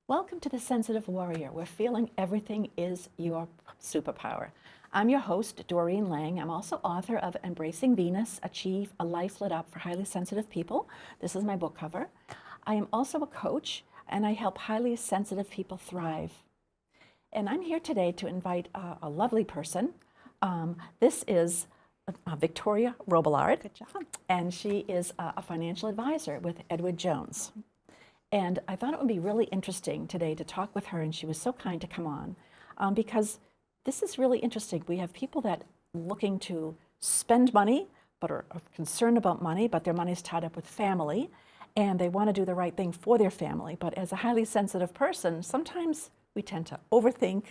Welcome to the Sensitive Warrior, where feeling everything is your superpower. I'm your host, Doreen Lang. I'm also author of Embracing Venus, Achieve a Life Lit Up for Highly Sensitive People. This is my book cover. I am also a coach, and I help highly sensitive people thrive. And I'm here today to invite a lovely person. This is Victoria Robillard. Good job. And she is a financial advisor with Edward Jones. And I thought it would be really interesting today to talk with her, and she was so kind to come on, because this is really interesting. We have people that are looking to spend money, but are concerned about money, but their money's tied up with family, and they want to do the right thing for their family. But as a highly sensitive person, sometimes we tend to overthink,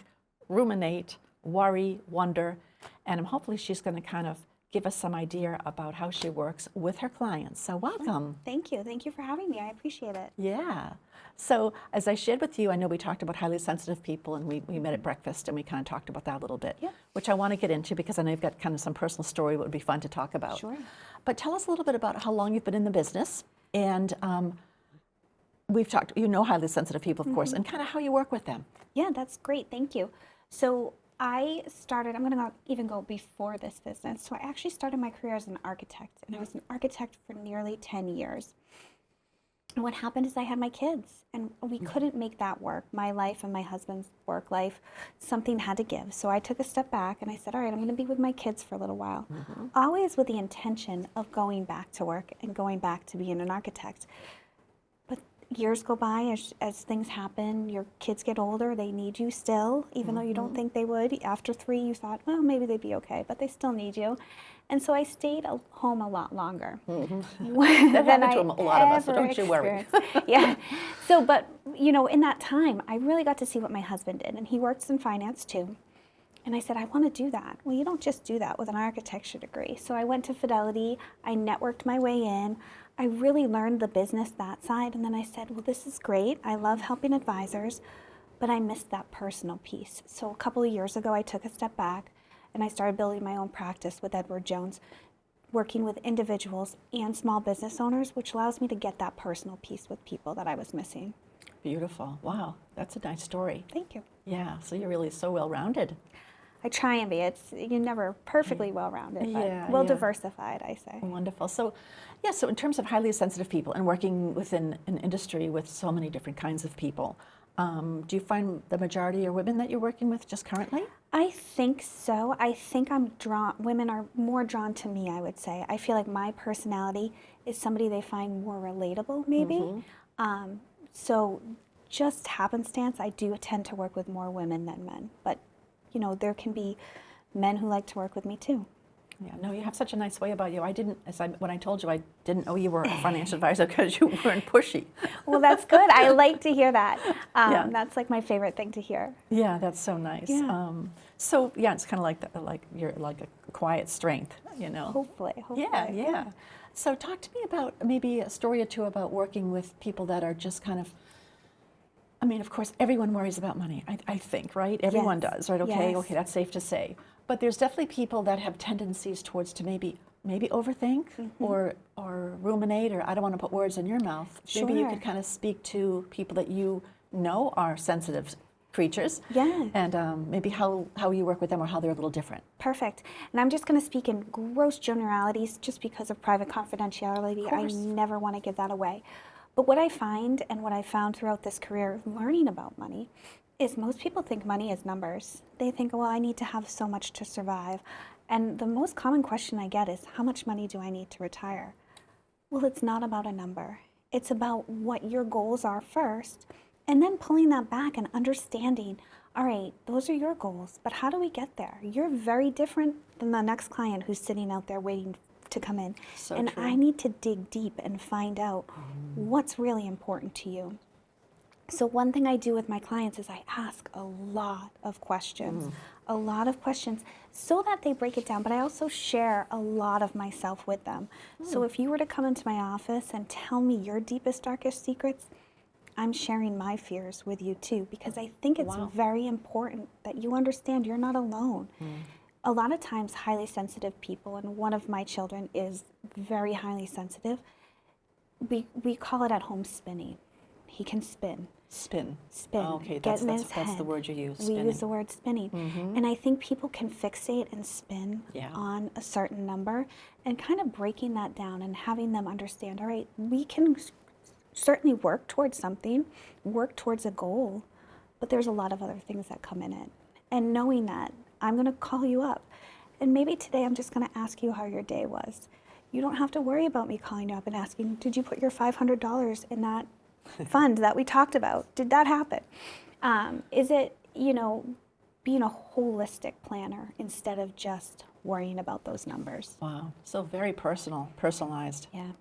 ruminate, worry, wonder, and hopefully she's going to kind of give us some idea about how she works with her clients. So welcome. Thank you. Thank you for having me. I appreciate it. Yeah. So as I shared with you, I know we talked about highly sensitive people, and we met at breakfast, and we kind of talked about that a little bit, Yeah. which I want to get into because I know you've got kind of some personal story that would be fun to talk about. Sure. But tell us a little bit about how long you've been in the business, and we've talked, you know, highly sensitive people, of course, and kind of how you work with them. Yeah, that's great. Thank you. So I started, I'm going to even go before this business. So I actually started my career as an architect, and I was an architect for nearly 10 years. And what happened is I had my kids, and we couldn't make that work. My life and my husband's work life, something had to give. So I took a step back and I said, all right, I'm going to be with my kids for a little while, always with the intention of going back to work and going back to being an architect. But years go by, as things happen, your kids get older, they need you still, even though you don't think they would. After 3, you thought, well, maybe they'd be okay, but they still need you. And so I stayed home a lot longer. That happened to a lot of us, so don't you worry. Yeah. So, but, you know, in that time, I really got to see what my husband did, and he works in finance too. And I said, I want to do that. Well, you don't just do that with an architecture degree. So I went to Fidelity, I networked my way in, I really learned the business that side, and then I said, well, this is great. I love helping advisors, but I missed that personal piece. So a couple of years ago, I took a step back, and I started building my own practice with Edward Jones, working with individuals and small business owners, which allows me to get that personal piece with people that I was missing. Beautiful. Wow, that's a nice story. Thank you. Yeah, so you're really so well-rounded. I try and be. You're never perfectly well-rounded, but Yeah, well yeah. diversified, I say. Wonderful. So, yeah, so in terms of highly sensitive people and working within an industry with so many different kinds of people, do you find the majority are women that you're working with just currently? I think so. I think women are more drawn to me, I would say. I feel like my personality is somebody they find more relatable, maybe. So just happenstance, I do tend to work with more women than men. But, you know, there can be men who like to work with me too. Yeah, no, you have such a nice way about you. When I told you, I didn't know you were a financial advisor because you weren't pushy. Well, that's good. I like to hear that. Yeah. That's like my favorite thing to hear. Yeah, that's so nice. Yeah. So yeah, it's kind of like you're like a quiet strength, you know. Hopefully. Yeah. So talk to me about maybe a story or two about working with people that are just kind of, I mean, of course, everyone worries about money, I think, right? Everyone Yes. does, right? Okay, Yes. okay, that's safe to say. But there's definitely people that have tendencies towards to maybe overthink or ruminate, or I don't want to put words in your mouth. Maybe you Sure. could kind of speak to people that you know are sensitive creatures. Yeah. And maybe how you work with them or how they're a little different. Perfect. And I'm just going to speak in gross generalities just because of private confidentiality. Of course. I never want to give that away. But what I find and what I found throughout this career learning about money is most people think money is numbers. They think, well, I need to have so much to survive. And the most common question I get is, how much money do I need to retire? Well, it's not about a number. It's about what your goals are first, and then pulling that back and understanding, all right, those are your goals, but how do we get there? You're very different than the next client who's sitting out there waiting to come in. So and true. I need to dig deep and find out what's really important to you. So one thing I do with my clients is I ask a lot of questions, so that they break it down, but I also share a lot of myself with them. So if you were to come into my office and tell me your deepest, darkest secrets, I'm sharing my fears with you too, because I think it's very important that you understand you're not alone. A lot of times highly sensitive people, and one of my children is very highly sensitive, we call it at home spinning. He can spin. Spin. Spin. Oh, okay, Get in his that's the head. word you use. We Spinning. use the word spinning. And I think people can fixate and spin Yeah. on a certain number, and kind of breaking that down and having them understand, all right, we can certainly work towards something, work towards a goal, but there's a lot of other things that come in it. And knowing that, I'm going to call you up. And maybe today I'm just going to ask you how your day was. You don't have to worry about me calling you up and asking, did you put your $500 in that fund that we talked about? Did that happen? Is it, being a holistic planner instead of just worrying about those numbers? Wow. So very personalized. Yeah.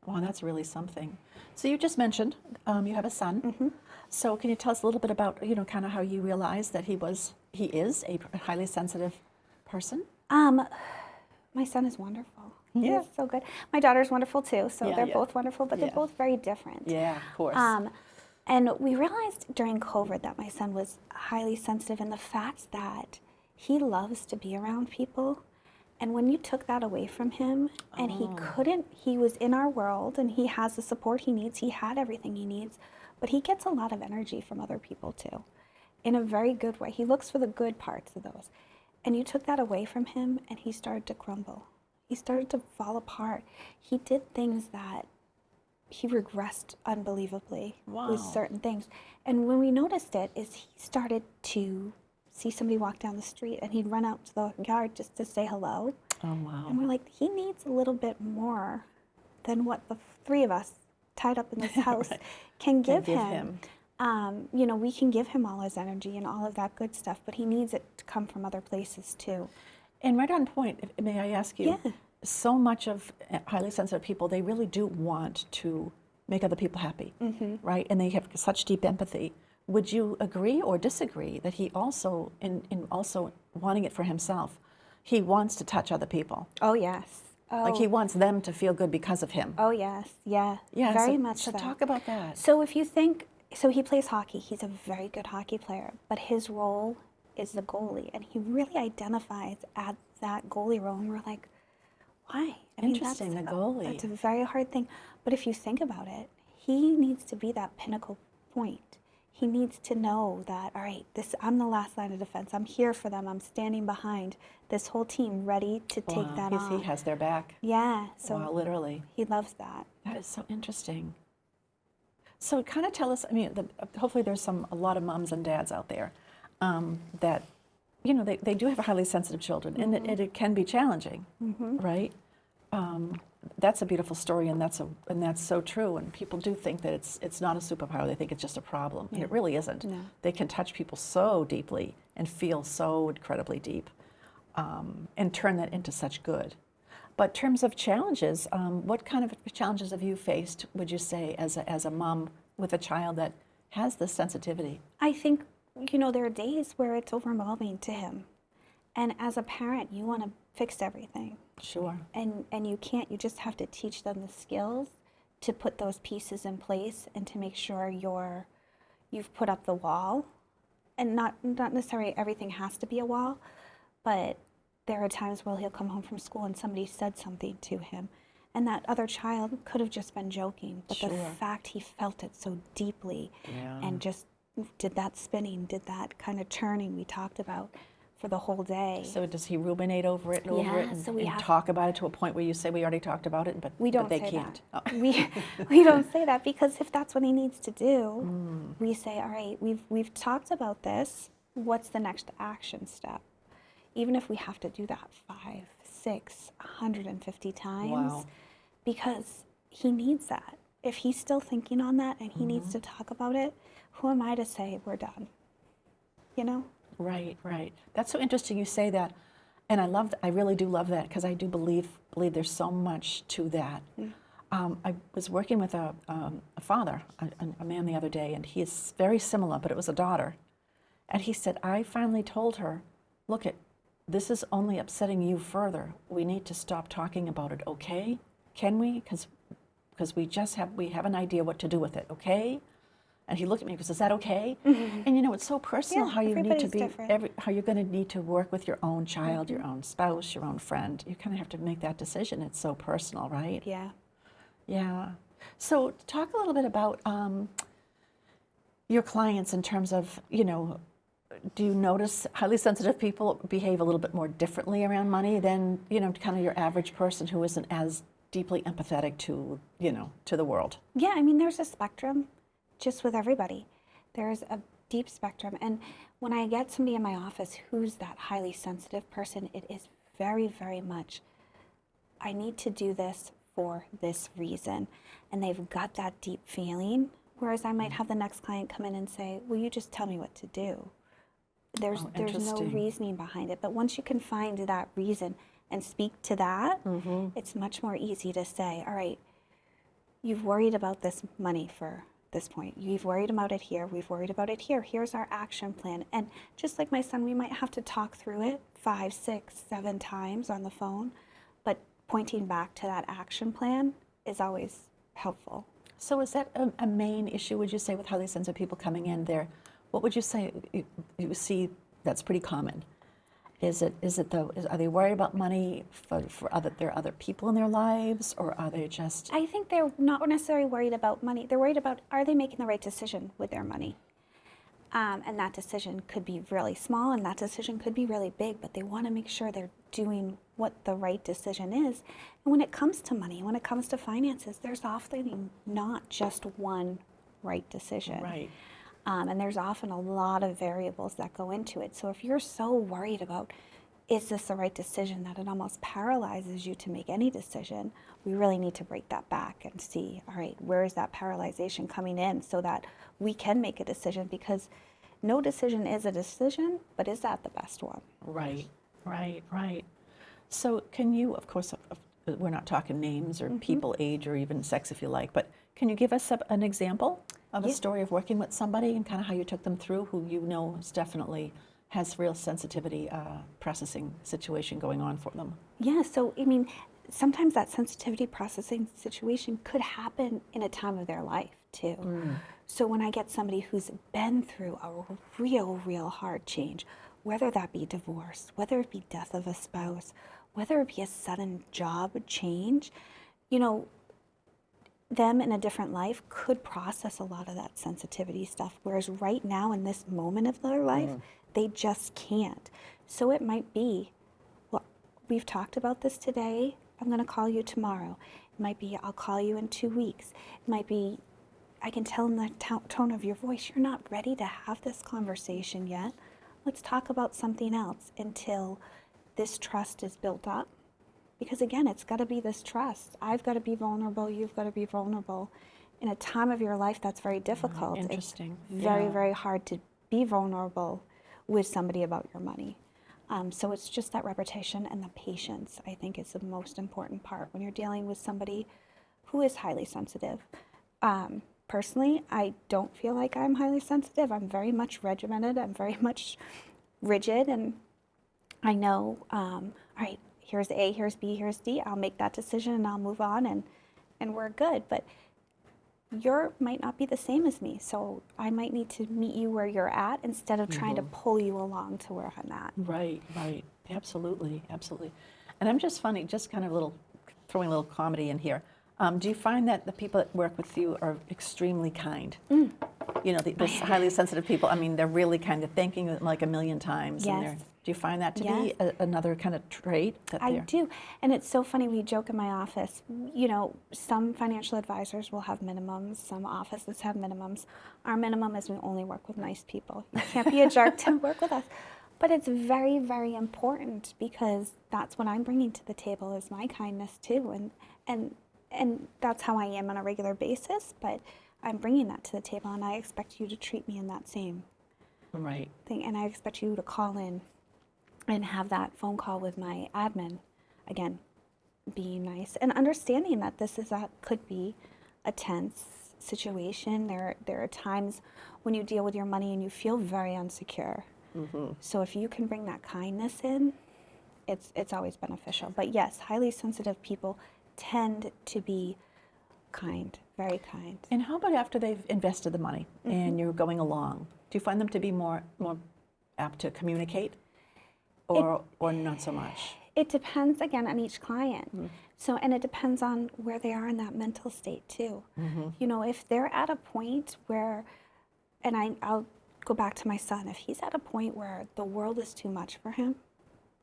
Wow, that's really something. So you just mentioned you have a son. So can you tell us a little bit about, kind of how you realized that he is a highly sensitive person? My son is wonderful. Yeah. He's so good. My daughter's wonderful too, so Yeah, they're yeah. both wonderful, but they're Yeah. both very different. Yeah, of course. And we realized during COVID that my son was highly sensitive, and the fact that he loves to be around people. And when you took that away from him, and he was in our world and he has the support he needs, he had everything he needs, but he gets a lot of energy from other people too, in a very good way. He looks for the good parts of those. And you took that away from him and he started to crumble. He started to fall apart. He did things that he regressed unbelievably with Wow. certain things. And when we noticed it is he started to see somebody walk down the street and he'd run out to the yard just to say hello. Oh, wow. And we're like, he needs a little bit more than what the three of us tied up in this house Right. can give give him. We can give him all his energy and all of that good stuff, but he needs it to come from other places too. And right on point, may I ask you, Yeah. so much of highly sensitive people, they really do want to make other people happy, right? And they have such deep empathy. Would you agree or disagree that he also, in also wanting it for himself, he wants to touch other people? Oh, yes. Like he wants them to feel good because of him. Oh, yes. Yeah. Yeah, Very so, much so so. talk about that. So if you think, so he plays hockey. He's a very good hockey player, but his role is the goalie, and he really identifies as that goalie role. And we're like, why? Interesting, the goalie. That's a very hard thing. But if you think about it, he needs to be that pinnacle point. He needs to know that, all right, I'm the last line of defense. I'm here for them. I'm standing behind this whole team, ready to take that on. He has their back. Yeah. So Wow, literally. he loves that. That is so interesting. So kind of tell us, hopefully there's a lot of moms and dads out there that, they do have highly sensitive children, and it can be challenging, right? That's a beautiful story, and that's so true. And people do think that it's not a superpower; they think it's just a problem, and it really isn't. No. They can touch people so deeply and feel so incredibly deep, and turn that into such good. But in terms of challenges, what kind of challenges have you faced? Would you say as a mom with a child that has this sensitivity? I think, there are days where it's overwhelming to him. And as a parent, you want to fix everything. Sure. And you can't. You just have to teach them the skills to put those pieces in place and to make sure you've put up the wall. And not necessarily everything has to be a wall, but there are times where he'll come home from school and somebody said something to him, and that other child could have just been joking, but the fact he felt it so deeply and just did that spinning, did that kind of churning we talked about for the whole day. So does he ruminate over it and over it and, so we have talk about it to a point where you say we already talked about it, but we don't they say can't? that. Oh. We don't say that, because if that's what he needs to do, we say, all right, we've talked about this. What's the next action step? Even if we have to do that 5, 6, 150 times, Wow. because he needs that. If he's still thinking on that and he needs to talk about it, who am I to say we're done? Right, right. That's so interesting you say that. And I really do love that, because I do believe there's so much to that. I was working with a father, a man the other day, and he is very similar, but it was a daughter. And he said, I finally told her, look, this is only upsetting you further. We need to stop talking about it, okay? Can we? Because we have an idea what to do with it, okay? And he looked at me and goes, is that okay? And it's so personal how you need to be, how you're going to need to work with your own child, your own spouse, your own friend. You kind of have to make that decision. It's so personal, right? Yeah. Yeah. So talk a little bit about, your clients in terms of, do you notice highly sensitive people behave a little bit more differently around money than, kind of your average person who isn't as deeply empathetic to, to the world? Yeah, I mean, there's a spectrum just with everybody. There's a deep spectrum. And when I get somebody in my office who's that highly sensitive person, it is very, very much, I need to do this for this reason. And they've got that deep feeling. Whereas I might have the next client come in and say, will you just tell me what to do? There's no interesting. reasoning behind it. But once you can find that reason and speak to that, it's much more easy to say, all right, you've worried about this money for this point. You've worried about it here. We've worried about it here. Here's our action plan. And just like my son, we might have to talk through it 5, 6, 7 times on the phone. But pointing back to that action plan is always helpful. So is that a main issue, would you say, with highly sensitive people coming in there? What would you say you see that's pretty common? Are they worried about money for there are other people in their lives, or are they just? I think they're not necessarily worried about money. They're worried about, are they making the right decision with their money? And that decision could be really small and that decision could be really big, but they want to make sure they're doing what the right decision is. And when it comes to money, when it comes to finances, there's often not just one right decision. Right. And there's often a lot of variables that go into it. So if you're so worried about, is this the right decision, that it almost paralyzes you to make any decision, we really need to break that back and see, all right, where is that paralyzation coming in so that we can make a decision, because no decision is a decision, but is that the best one? Right. So can you, of course, we're not talking names or people, age, or even sex if you like, but can you give us an example of a story of working with somebody and kind of how you took them through, who is definitely has real sensitivity processing situation going on for them? Yeah, so I mean, sometimes that sensitivity processing situation could happen in a time of their life too. So when I get somebody who's been through a real hard change, whether that be divorce, whether it be death of a spouse, whether it be a sudden job change, them in a different life could process a lot of that sensitivity stuff, whereas right now in this moment of their life, they just can't. So it might be, well, we've talked about this today, I'm going to call you tomorrow. It might be, I'll call you in 2 weeks. It might be, I can tell in the tone of your voice, you're not ready to have this conversation yet. Let's talk about something else until this trust is built up. Because again, it's got to be this trust. I've got to be vulnerable. You've got to be vulnerable. In a time of your life that's very difficult. Interesting. It's very hard to be vulnerable with somebody about your money. So it's just that repetition and the patience, I think, is the most important part when you're dealing with somebody who is highly sensitive. Personally, I don't feel like I'm highly sensitive. I'm very much regimented. I'm very much rigid. And I know, all right, here's A, here's B, here's D. I'll make that decision and I'll move on and we're good. But you might not be the same as me. So I might need to meet you where you're at instead of trying to pull you along to where I'm at. Right. Absolutely. And I'm just kind of throwing a little comedy in here. Do you find that the people that work with you are extremely kind? These highly sensitive people, I mean, they're really kind of thanking you like a million times. Yes. Do you find that to be another kind of trait? I do. And it's so funny, we joke in my office, some financial advisors will have minimums, some offices have minimums. Our minimum is we only work with nice people. You can't be a jerk to work with us. But it's very, very important, because that's what I'm bringing to the table is my kindness too. And that's how I am on a regular basis, but I'm bringing that to the table, and I expect you to treat me in that same thing. And I expect you to call in and have that phone call with my admin, again, being nice and understanding that could be a tense situation. There are times when you deal with your money and you feel very insecure. So if you can bring that kindness in, it's always beneficial. But yes, highly sensitive people tend to be kind, very kind. And how about after they've invested the money and you're going along? Do you find them to be more apt to communicate, or not so much? It depends, again, on each client. So, and it depends on where they are in that mental state too. If they're at a point where and I'll go back to my son. If he's at a point where the world is too much for him,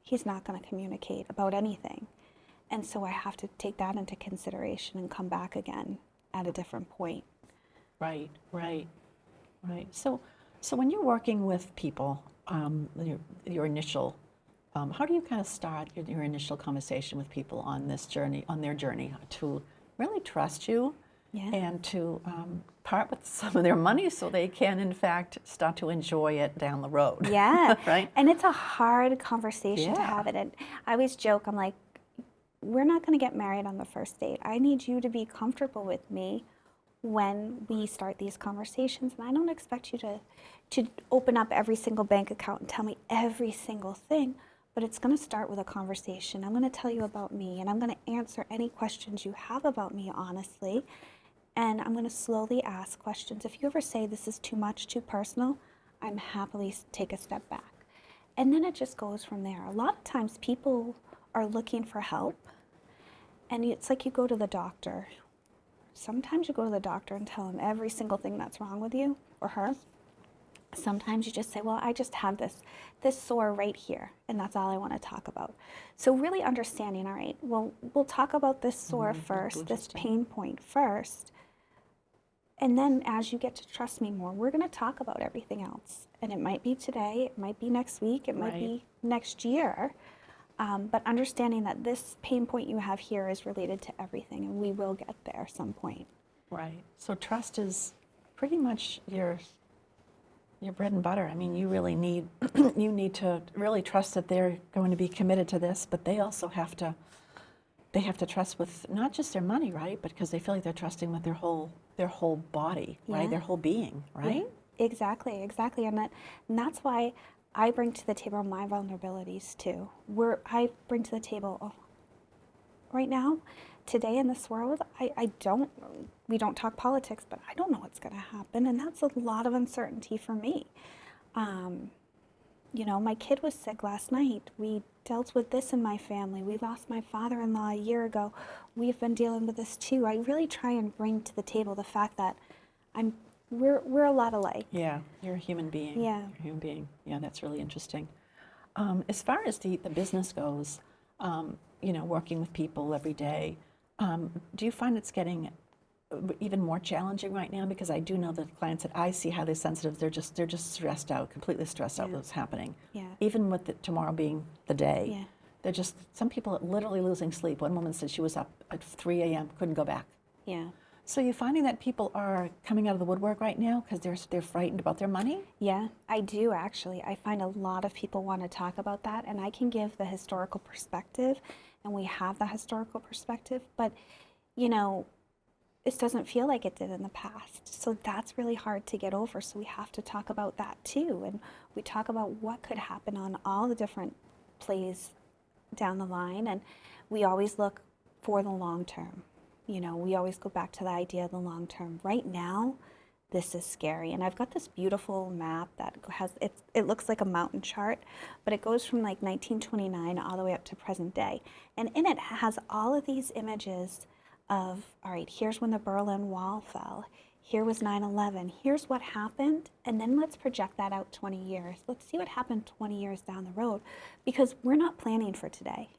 he's not going to communicate about anything. And so I have to take that into consideration and come back again at a different point. Right, right, right. So when you're working with people, your initial, how do you kind of start your initial conversation with people on this journey, on their journey to really trust you Yeah. and to part with some of their money so they can, in fact, start to enjoy it down the road? Yeah. Right? And it's a hard conversation to Yeah. have it. And I always joke, I'm like, we're not going to get married on the first date. I need you to be comfortable with me when we start these conversations. And I don't expect you to open up every single bank account and tell me every single thing, but it's going to start with a conversation. I'm going to tell you about me, and I'm going to answer any questions you have about me honestly. And I'm going to slowly ask questions. If you ever say this is too much, too personal, I'm happily take a step back. And then it just goes from there. A lot of times people are looking for help, and it's like you go to the doctor. Sometimes you go to the doctor and tell them every single thing that's wrong with you or her. Sometimes you just say, well, I just have this sore right here, and that's all I want to talk about. So really understanding, all right, well, we'll talk about this sore first, this pain point first. And then as you get to trust me more, we're going to talk about everything else. And it might be today, it might be next week, it might be next year. But understanding that this pain point you have here is related to everything, and we will get there at some point. Right. So trust is pretty much your bread and butter. I mean, you really need you need to really trust that they're going to be committed to this, but they also have to trust with not just their money, right? But because they feel like they're trusting with their whole body, right? Yeah. Their whole being, right? Yeah, exactly. And that's why I bring to the table my vulnerabilities too. I bring to the table, right now, today in this world, we don't talk politics, but I don't know what's going to happen. And that's a lot of uncertainty for me. My kid was sick last night. We dealt with this in my family. We lost my father-in-law a year ago. We've been dealing with this too. I really try and bring to the table the fact that we're a lot alike. Yeah, you're a human being. Yeah. You're a human being. Yeah, that's really interesting. As far as the business goes, working with people every day, do you find it's getting even more challenging right now? Because I do know that clients that I see highly sensitive, they're just stressed out, completely stressed out with what's happening. Yeah. Even with tomorrow being the day, Yeah. they're just, some people are literally losing sleep. One woman said she was up at 3 a.m., couldn't go back. Yeah. So you're finding that people are coming out of the woodwork right now because they're frightened about their money? Yeah, I do actually. I find a lot of people want to talk about that, and I can give the historical perspective, and we have the historical perspective, but this doesn't feel like it did in the past. So that's really hard to get over. So we have to talk about that too. And we talk about what could happen on all the different plays down the line. And we always look for the long term. We always go back to the idea of the long term. Right now, this is scary. And I've got this beautiful map that it looks like a mountain chart, but it goes from like 1929 all the way up to present day. And in it has all of these images of, all right, here's when the Berlin Wall fell. Here was 9/11. Here's what happened. And then let's project that out 20 years. Let's see what happened 20 years down the road, because we're not planning for today.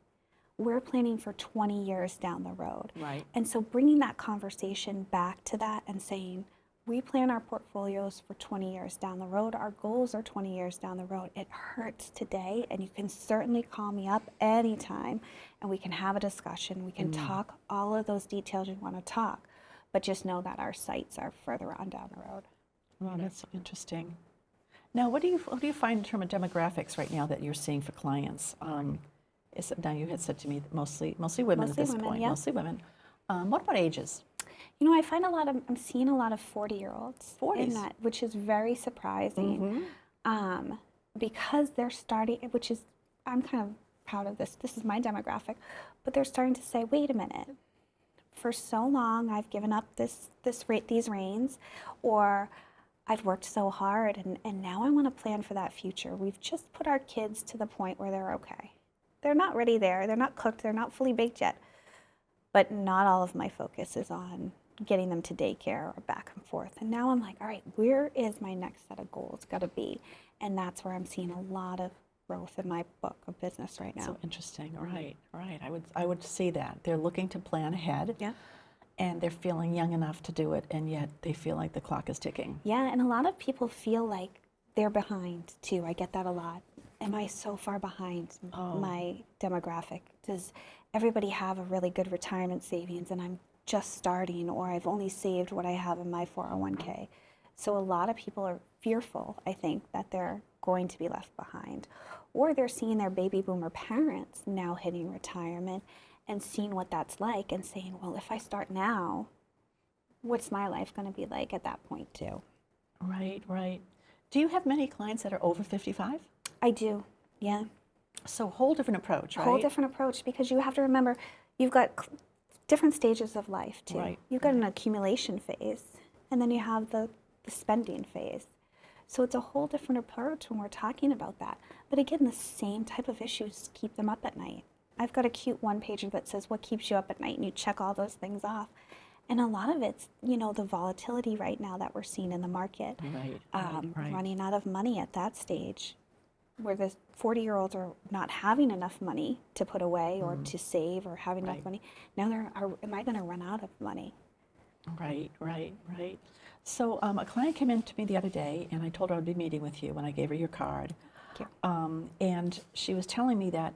We're planning for 20 years down the road. Right. And so bringing that conversation back to that and saying, we plan our portfolios for 20 years down the road. Our goals are 20 years down the road. It hurts today, and you can certainly call me up anytime, and we can have a discussion. We can talk all of those details you want to talk, but just know that our sights are further on down the road. Well, that's so interesting. Now, what do you find in terms of demographics right now that you're seeing for clients? Now you had said to me that mostly women at this point. Yeah. Mostly women. What about ages? I find I'm seeing a lot of 40-year-olds in that, which is very surprising, because they're starting, I'm kind of proud of this. This is my demographic, but they're starting to say, wait a minute. For so long, I've given up these reins, or I've worked so hard, and now I want to plan for that future. We've just put our kids to the point where they're okay. They're not ready there. They're not cooked. They're not fully baked yet. But not all of my focus is on getting them to daycare or back and forth. And now I'm like, all right, where is my next set of goals got to be? And that's where I'm seeing a lot of growth in my book of business right now. So interesting. Right, right. I would see that. They're looking to plan ahead. Yeah. And they're feeling young enough to do it, and yet they feel like the clock is ticking. Yeah, and a lot of people feel like they're behind too. I get that a lot. Am I so far behind my demographic? Does everybody have a really good retirement savings and I'm just starting, or I've only saved what I have in my 401k? So a lot of people are fearful, I think, that they're going to be left behind. Or they're seeing their baby boomer parents now hitting retirement and seeing what that's like and saying, well, if I start now, what's my life going to be like at that point too? Right, right. Do you have many clients that are over 55? I do, yeah. So whole different approach, right? Whole different approach, because you have to remember you've got different stages of life too. Right. You've got an accumulation phase, and then you have the spending phase. So it's a whole different approach when we're talking about that. But again, the same type of issues keep them up at night. I've got a cute one-pager that says what keeps you up at night, and you check all those things off. And a lot of it's, the volatility right now that we're seeing in the market. Right, right. Running out of money at that stage, where the 40-year-olds are not having enough money to put away or to save or having enough money. Now am I going to run out of money? Right, right, right. So a client came in to me the other day, and I told her I'd be meeting with you when I gave her your card. Thank you. And she was telling me that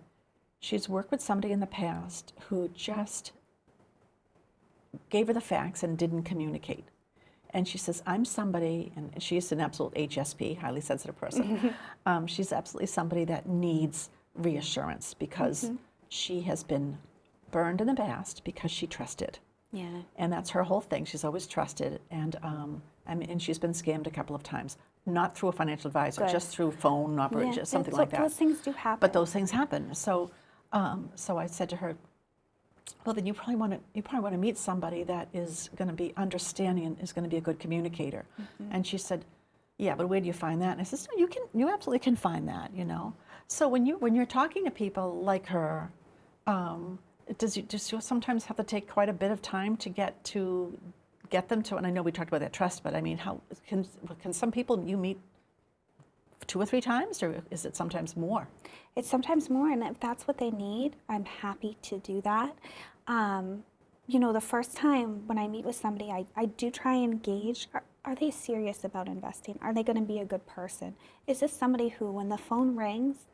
she's worked with somebody in the past who just gave her the facts and didn't communicate. And she says, I'm somebody, and she's an absolute HSP, highly sensitive person. She's absolutely somebody that needs reassurance because she has been burned in the past because she trusted. Yeah. And that's her whole thing. She's always trusted. And and she's been scammed a couple of times, not through a financial advisor, just through phone operation, something like that. Those things do happen. But those things happen. So, so I said to her, well, then you probably want to meet somebody that is going to be understanding and is going to be a good communicator. And she said, yeah, but where do you find that? And I said, no, you absolutely can find that, So when you're talking to people like her, does you sometimes have to take quite a bit of time to get them to? And I know we talked about that trust, but I mean, how can some people you meet 2 or 3 times, or is it sometimes more? It's sometimes more, and if that's what they need, I'm happy to do that. The first time when I meet with somebody, I do try and gauge, are they serious about investing? Are they going to be a good person? Is this somebody who, when the phone rings,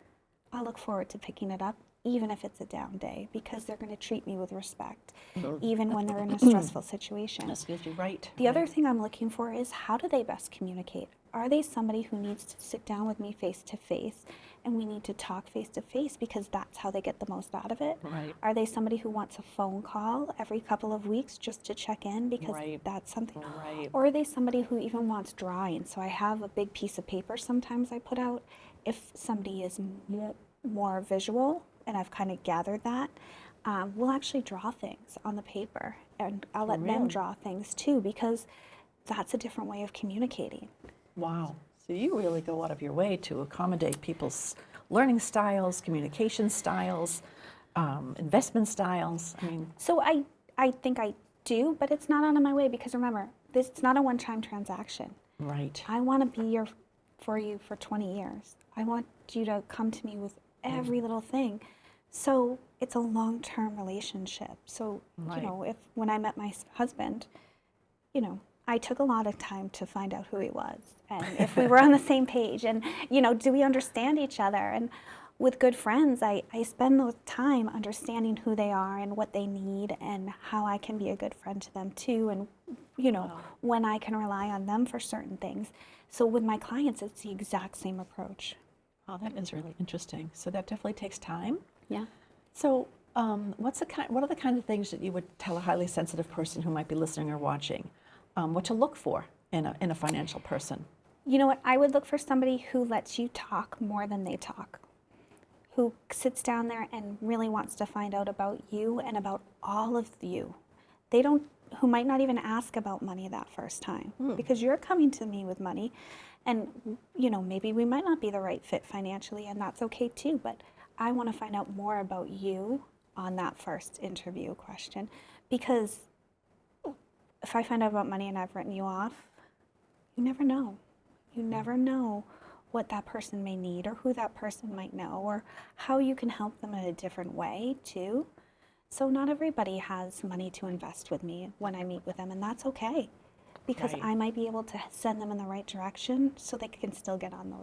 I'll look forward to picking it up, even if it's a down day, because they're going to treat me with respect, even when they're in a stressful situation. Excuse me, right. The other thing I'm looking for is, how do they best communicate? Are they somebody who needs to sit down with me face to face, and we need to talk face to face because that's how they get the most out of it? Right. Are they somebody who wants a phone call every couple of weeks just to check in because that's something? Right. Or are they somebody who even wants drawing? So I have a big piece of paper sometimes I put out. If somebody is more visual, and I've kind of gathered that, we'll actually draw things on the paper, and I'll let them draw things too, because that's a different way of communicating. Wow. So you really go out of your way to accommodate people's learning styles, communication styles, investment styles. I mean, so I think I do, but it's not out of my way, because remember, it's not a one-time transaction. right. I want to be for you for 20 years. I want you to come to me with every little thing. So it's a long-term relationship. So, when I met my husband, I took a lot of time to find out who he was, and if we were on the same page, and, do we understand each other? And with good friends, I spend the time understanding who they are and what they need and how I can be a good friend to them too, and, when I can rely on them for certain things. So with my clients, it's the exact same approach. Oh, that is really interesting. So that definitely takes time. Yeah. So what are the kind of things that you would tell a highly sensitive person who might be listening or watching, what to look for in a financial person? You know what? I would look for somebody who lets you talk more than they talk, who sits down there and really wants to find out about you and about all of you. Who might not even ask about money that first time, because you're coming to me with money, and maybe we might not be the right fit financially, and that's okay too, but I want to find out more about you on that first interview question, because if I find out about money and I've written you off, you never know. You never know what that person may need or who that person might know or how you can help them in a different way too. So not everybody has money to invest with me when I meet with them, and that's okay, because Right. I might be able to send them in the right direction so they can still get on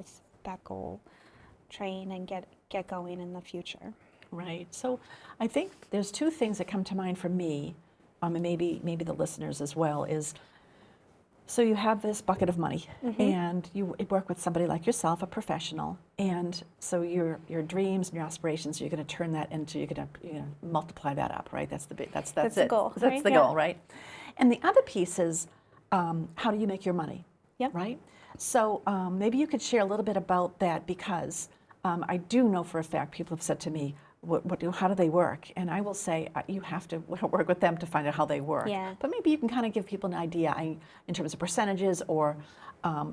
that goal train and get going in the future. Right. So I think there's two things that come to mind for me, and maybe the listeners as well, is so you have this bucket of money and you work with somebody like yourself, a professional, and so your dreams and your aspirations, you're going to turn that into, you're going to multiply that up, right? That's That's the it. goal, That's right? the Yeah. goal, right? And the other piece is how do you make your money? Yep. Right? So maybe you could share a little bit about that, because I do know for a fact people have said to me, how do they work? And I will say you have to work with them to find out how they work. Yeah. But maybe you can kind of give people an idea in terms of percentages, or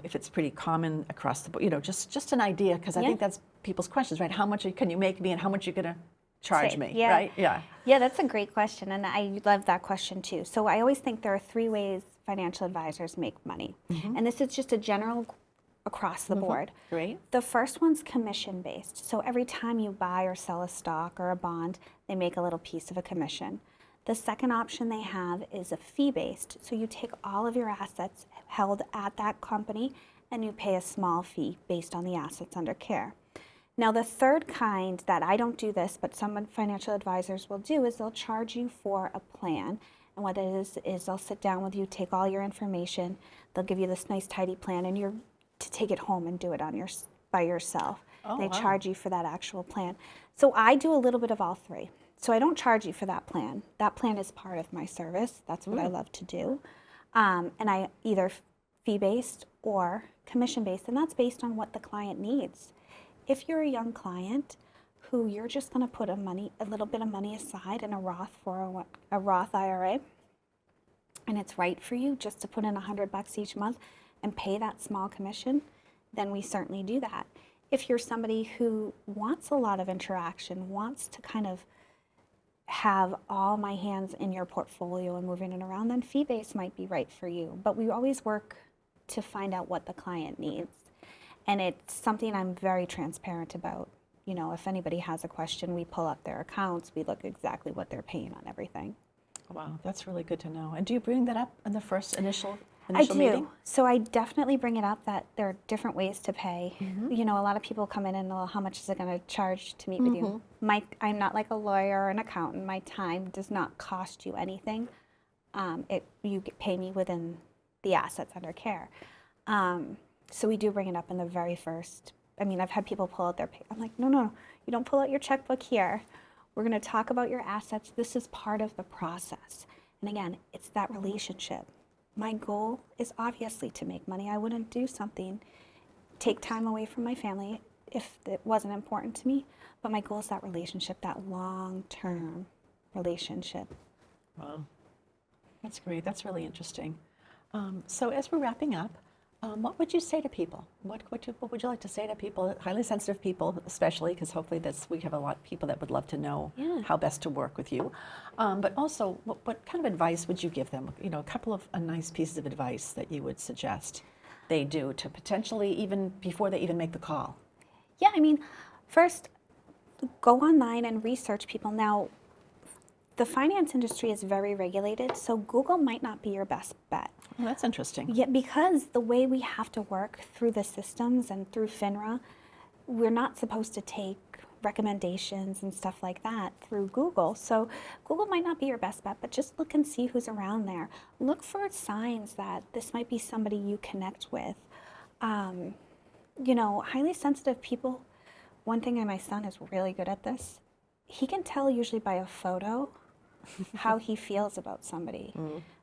if it's pretty common across the board, just an idea, because I Yeah. think that's people's questions, right? How much can you make me, and how much are you going to charge Say- me, yeah. right? Yeah. Yeah, that's a great question, and I love that question too. So I always think there are 3 ways financial advisors make money, and this is just a general across the board. Great. The first one's commission based. So every time you buy or sell a stock or a bond, they make a little piece of a commission. The second option they have is a fee based. So you take all of your assets held at that company and you pay a small fee based on the assets under care. Now, the third kind, that I don't do this, but some financial advisors will do, is they'll charge you for a plan. And what it is they'll sit down with you, take all your information, they'll give you this nice tidy plan, and you're to take it home and do it by yourself. Oh, They wow. charge you for that actual plan. So I do a little bit of all 3. So I don't charge you for that plan. That plan is part of my service. That's what I love to do. And I either fee-based or commission-based, and that's based on what the client needs. If you're a young client who you're just going to put a little bit of money aside in a Roth IRA, and it's right for you just to put in $100 each month and pay that small commission, then we certainly do that. If you're somebody who wants a lot of interaction, wants to kind of have all my hands in your portfolio and moving it around, then fee-based might be right for you. But we always work to find out what the client needs. And it's something I'm very transparent about. If anybody has a question, we pull up their accounts, we look exactly what they're paying on everything. Wow, that's really good to know. And do you bring that up in the first initial I do. meeting? So I definitely bring it up that there are different ways to pay. A lot of people come in and, well, how much is it going to charge to meet with you? I'm not like a lawyer or an accountant. My time does not cost you anything. You pay me within the assets under care. So we do bring it up in the very first. I've had people pull out their pay. I'm like, no, you don't pull out your checkbook here. We're going to talk about your assets. This is part of the process. And again, it's that relationship. My goal is obviously to make money. I wouldn't do something, take time away from my family if it wasn't important to me. But my goal is that relationship, that long-term relationship. Wow, that's great. That's really interesting. So as we're wrapping up, what would you say to people? What would you like to say to people, highly sensitive people, especially, because hopefully we have a lot of people that would love to know how best to work with you. But also, what kind of advice would you give them? A couple of nice pieces of advice that you would suggest they do to potentially, even before they even make the call. Yeah, first, go online and research people. Now, the finance industry is very regulated, so Google might not be your best bet. Well, that's interesting. Yeah, because the way we have to work through the systems and through FINRA, we're not supposed to take recommendations and stuff like that through Google. So Google might not be your best bet, but just look and see who's around there. Look for signs that this might be somebody you connect with. Highly sensitive people, one thing, and my son is really good at this, he can tell usually by a photo how he feels about somebody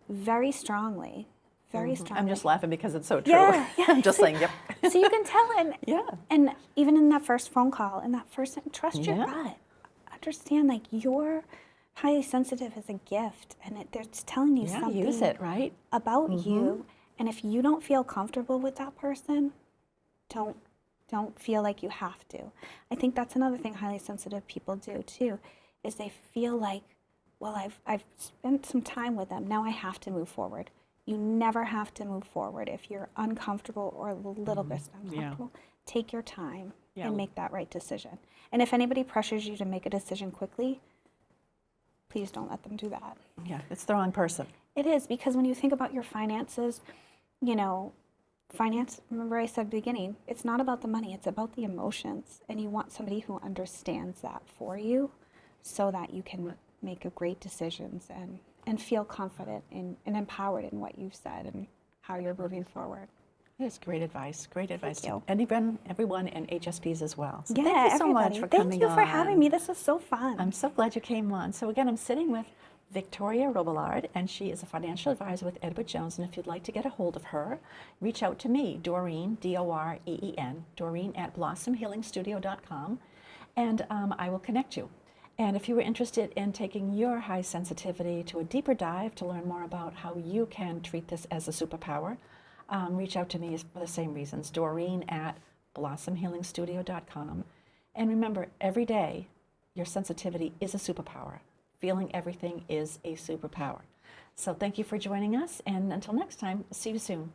very strongly. Very strongly. I'm just laughing because it's so true. Yeah. I'm just saying, yep. So you can tell, and even in that first phone call, in that first, trust your gut. Understand, like, you're highly sensitive is a gift, and it's telling you something. Use it, right? About you. And if you don't feel comfortable with that person, don't feel like you have to. I think that's another thing highly sensitive people do too, is they feel like well, I've spent some time with them. Now I have to move forward. You never have to move forward if you're uncomfortable or a little bit uncomfortable. Take your time and make that right decision. And if anybody pressures you to make a decision quickly, please don't let them do that. Yeah, it's the wrong person. It is, because when you think about your finances, you know, finance, remember I said at the beginning, it's not about the money, it's about the emotions. And you want somebody who understands that for you so that you can make a great decisions and feel confident and empowered in what you've said and how you're moving forward. It's great advice. Great advice you. to everyone in HSPs as well. So Yeah, thank you so much everybody. for Thank coming you for on. having me. This was so fun. I'm so glad you came on. So again, I'm sitting with Victoria Robillard, and she is a financial advisor with Edward Jones. And if you'd like to get a hold of her, reach out to me, Doreen, D-O-R-E-E-N, Doreen at blossomhealingstudio.com, and I will connect you. And if you were interested in taking your high sensitivity to a deeper dive to learn more about how you can treat this as a superpower, reach out to me for the same reasons, Doreen at blossomhealingstudio.com. And remember, every day, your sensitivity is a superpower. Feeling everything is a superpower. So thank you for joining us, and until next time, see you soon.